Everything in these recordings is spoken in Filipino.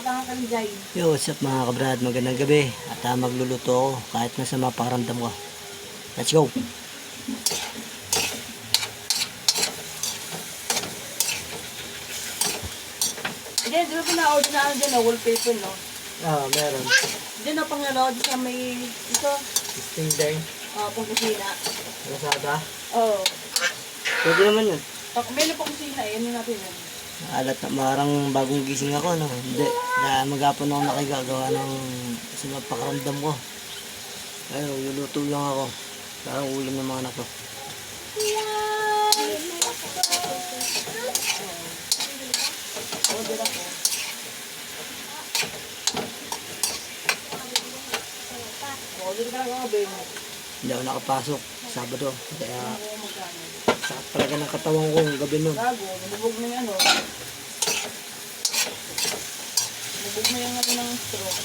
Matangan ka ni Jai. Yo, what's up mga kabrad? Magandang gabi. At magluluto ako kahit nasa maparamdam ko. Let's go! Diyan, di ba pina-order na ano dyan na wallpaper, no? Meron. Diyan na pang ano, diyan sa may, ito, Sting day. pang kusina. Lazada. Oo. Pwede naman yun. Meron pang kusina, yan yung natin yan. Alat na marang bagong gising ako, no? Hindi. Dahil maghapon ako nakigagawa ng sa mapakaramdam ko. Ayun, luluto lang ako. Parang ulam ng mga anak ko. Order ako. Order ka lang ako, Ben. Hindi ako nakapasok. Sabado. Kaya Oo, magkano? sakit talaga ng katawan ko yung gabi nun. Gago, nabubog na yung ano. Nabubog na yung ano ng straw.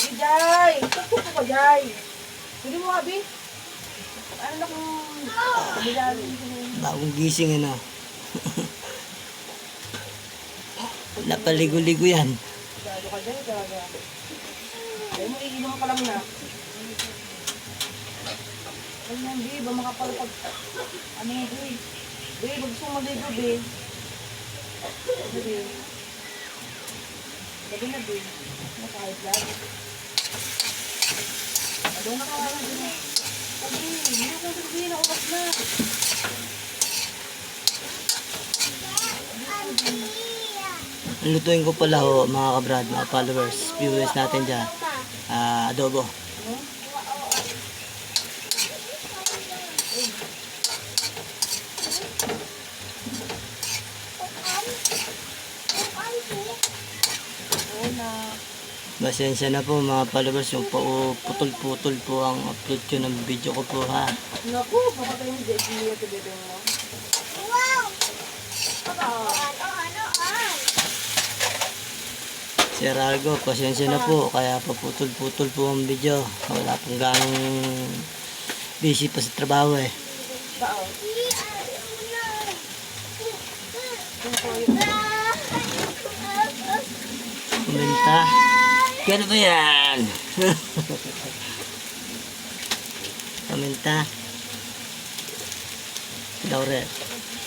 Hey, Jai! Tutok ka, Jai! Pwede mo, Abi? Ano na kung kabilari? Bagong gising, ano? Napaligo-ligo yan. Gado ka dyan, talaga. Kaya mo, iinom ka lang na. Ay, hindi, ba makapalapag... Ano yung Bi? Bi, gusto mo maligo, Bi. Bi. Gabi na, Bi. Ano, kahit lang. Ano na ka, ano na. Sabi, hindi ako sabihin na oras na. Lutuin ko pala ho, mga kabrad, mga followers, viewers natin dyan. Adobo. Ano? Oo na. Pasensya na po mga followers, yung putol-putol po ang upload ko ng video ko po ha. Naku, pakatay mo dyan. Hindi ito dito mo. Si Aralgo, pasensya na po, kaya paputol-putol po ang video. Wala pong ganong busy pa sa trabaho eh. Bao. Kumenta. Gano ba yan? Kumenta. Laurel.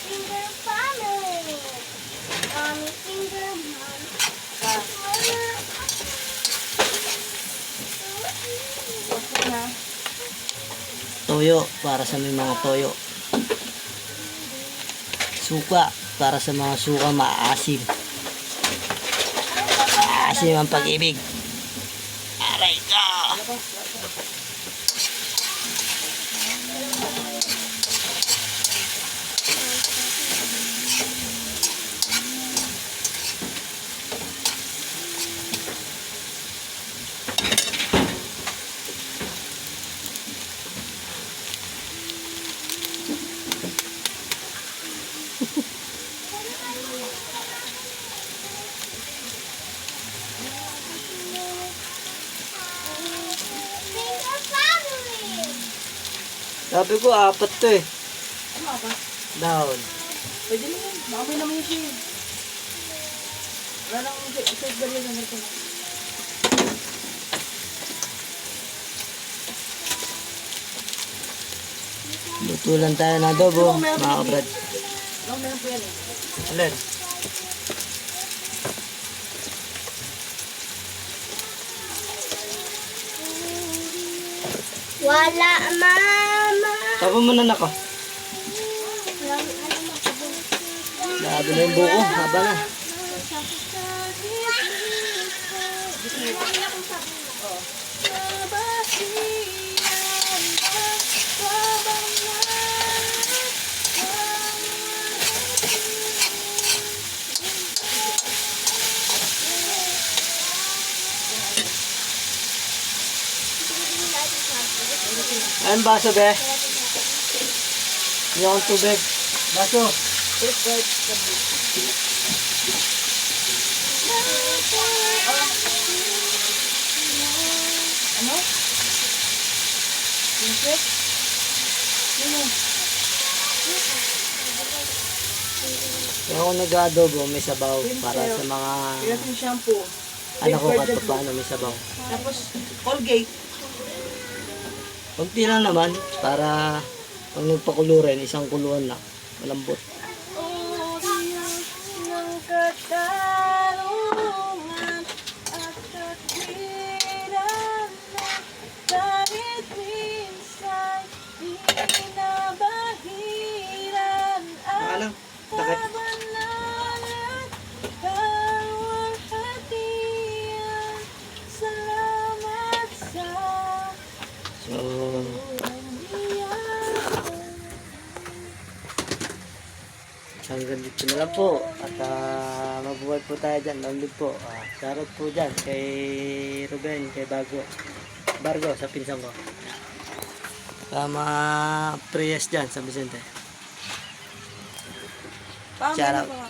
Finger family. Mommy finger mom. Gusto na. Toyo, para sa may mga toyo. Suka, para sa mga suka maasim. Maasim ang pag-ibig. Aray ka! Finger family. Sabi ko, apat to eh. Ano ba? Down. Pwede na yun. Mamay naman yung shade. Wala nang shade ba rin na ito. Luto lang tayo na adobo, mga kabrad. No, meron po yan eh. Alin? Wala mama. Tapa mo na nako. Walang ano makabog. Labi na yung buko, haba na. Ayun baso be. Yung tubig. Baso. Ano? Princess? Sino? Kaya ako nag-adobo, may sabaw para sa mga Keratin shampoo. anak ko kahit pa paano may sabaw. Tapos, Colgate. Kunti lang naman para pag nagpakulurin, isang kuluan lang. Malambot. Oras ng katarungan at katwiran na kahit minsan di nabahiran at kabanalan at kaluwalhatian. Salamat sa So, hanggang dito na lang po. At mabuhay po tayo dyan. Malamig po. Shoutout po dyan kay Ruben, kay Bargo sa pinsan ko. Tama Prius dyan sa Vicente. Pangit Shout na out. pa nga.